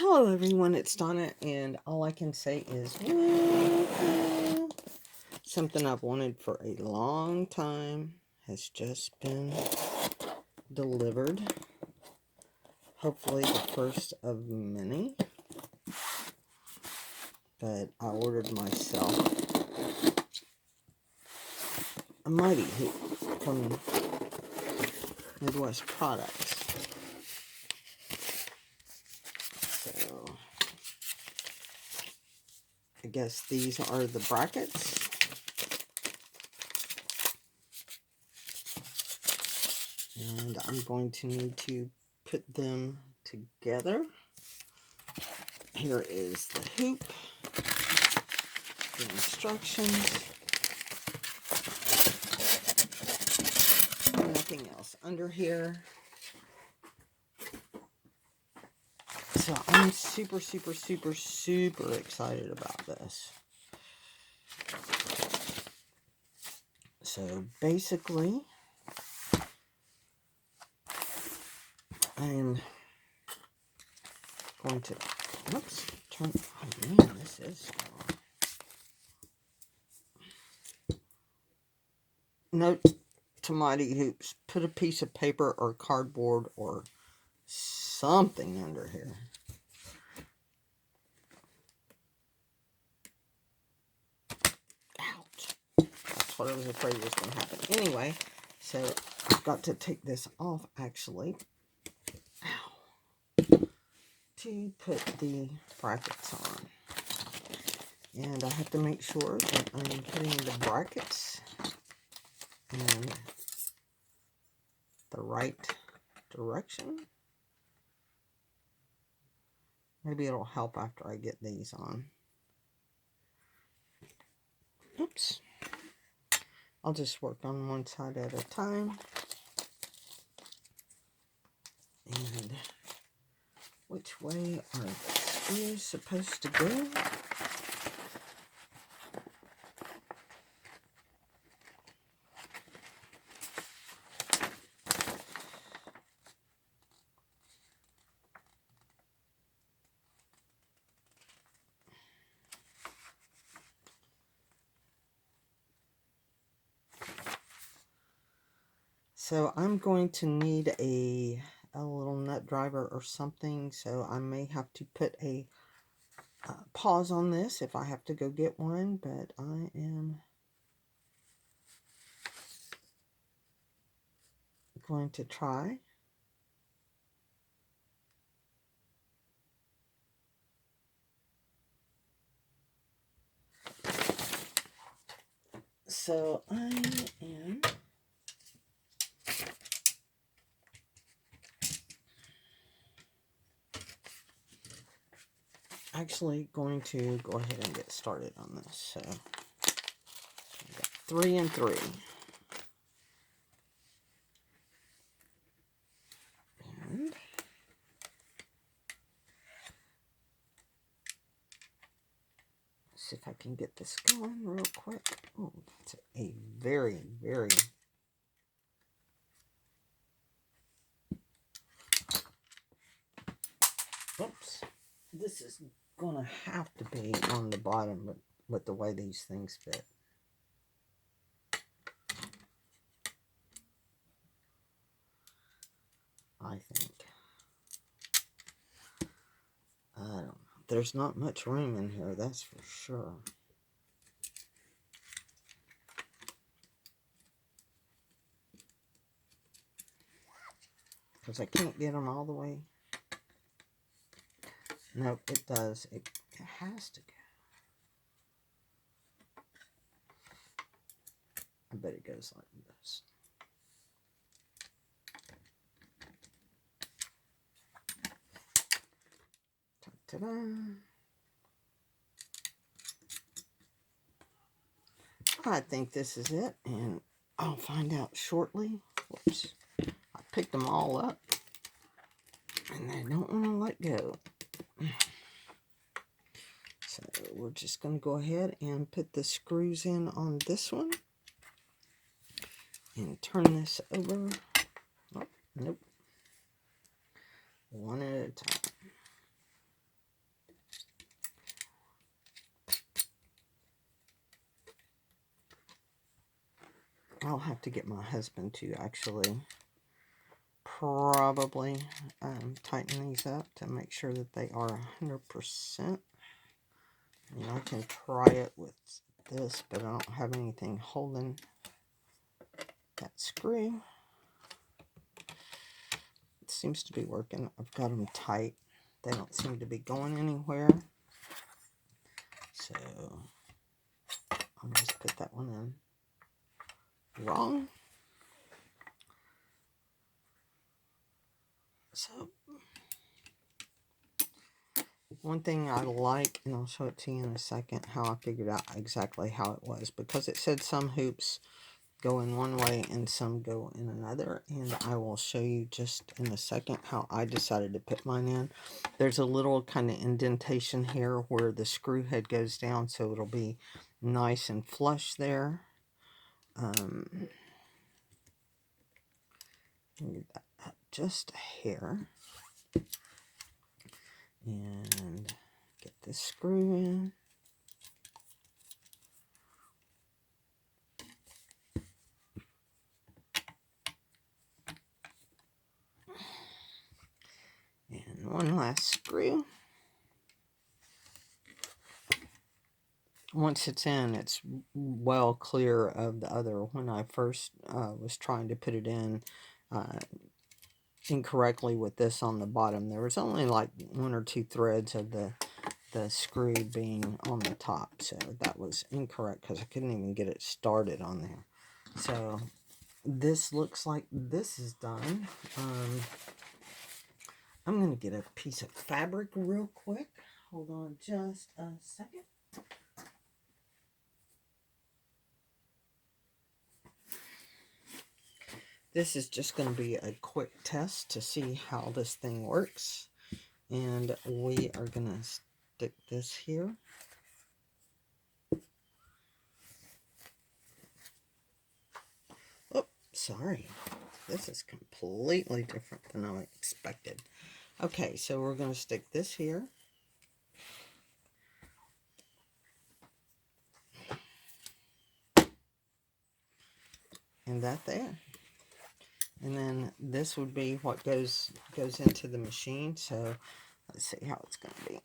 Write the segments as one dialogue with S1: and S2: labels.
S1: Hello everyone, it's Donna, and all I can say is woohoo. Something I've wanted for a long time has just been delivered. Hopefully the first of many. But I ordered myself a mighty hoop from Midwest Products. So I guess these are the brackets. And I'm going to need to put them together. Here is the hoop, the instructions, nothing else under here. So I'm super excited about this. So basically, I'm going to, whoops, turn, oh man, this is strong. Note to mighty hoops, put a piece of paper or cardboard or something under here. Ouch. That's what I was afraid was going to happen. Anyway, so I've got to take this off actually. Ow. To put the brackets on. And I have to make sure that I'm putting the brackets in the right direction. Maybe it'll help after I get these on. Oops. I'll just work on one side at a time. And which way are the screws supposed to go? So I'm going to need a little nut driver or something, so I may have to put a pause on this if I have to go get one, but I am going to try. So I am actually going to go ahead and get started on this. So I've got 3 and 3. And see if I can get this going real quick. Oh, that's a very oops. This is gonna have to be on the bottom with the way these things fit. I think. I don't know. There's not much room in here, that's for sure. Because I can't get them all the way. No, it does. It has to go. I bet it goes like this. Ta-da! I think this is it, and I'll find out shortly. Whoops. I picked them all up, and I don't want to let go. So we're just going to go ahead and put the screws in on this one. And turn this over. Oh, nope. One at a time. I'll have to get my husband to actually probably tighten these up to make sure that they are 100%. And I can try it with this, but I don't have anything holding that screw. It seems to be working. I've got them tight. They don't seem to be going anywhere. So I'll just put that one in wrong. So one thing I like, and I'll show it to you in a second, how I figured out exactly how it was, because it said some hoops go in one way and some go in another, and I will show you just in a second how I decided to put mine in. There's a little kind of indentation here where the screw head goes down, so it'll be nice and flush there. Move that up just a hair, and get this screw in. And one last screw. Once it's in, it's well clear of the other. When I first was trying to put it in incorrectly with this on the bottom, there was only like 1 or 2 threads of the screw being on the top. So that was incorrect because I couldn't even get it started on there. So this looks like this is done. I'm going to get a piece of fabric real quick. Hold on just a second. This is just going to be a quick test to see how this thing works. And we are going to stick this here. Oh, sorry. This is completely different than I expected. Okay, so we're going to stick this here. And that there. And then this would be what goes into the machine. So let's see how it's going to be.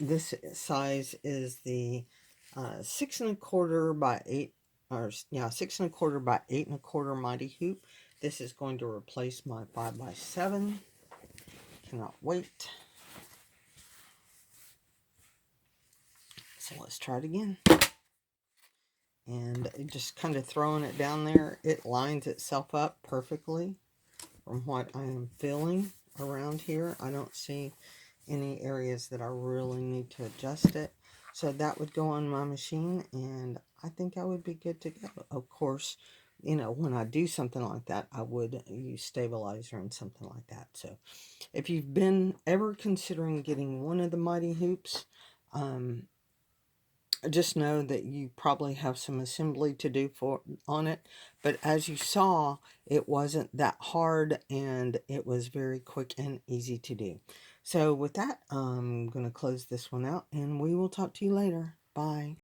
S1: This size is the 6 1/4 by 8, or yeah, 6 1/4 by 8 1/4 mighty hoop. This is going to replace my 5 by 7. Cannot wait. So let's try it again. And just kind of throwing it down there, it lines itself up perfectly from what I am feeling around here. I don't see any areas that I really need to adjust it. So that would go on my machine, and I think I would be good to go. Of course, you know, when I do something like that, I would use stabilizer and something like that. So if you've been ever considering getting one of the mighty hoops, just know that you probably have some assembly to do on it. But as you saw, it wasn't that hard, and it was very quick and easy to do. So with that, I'm going to close this one out, and we will talk to you later. Bye.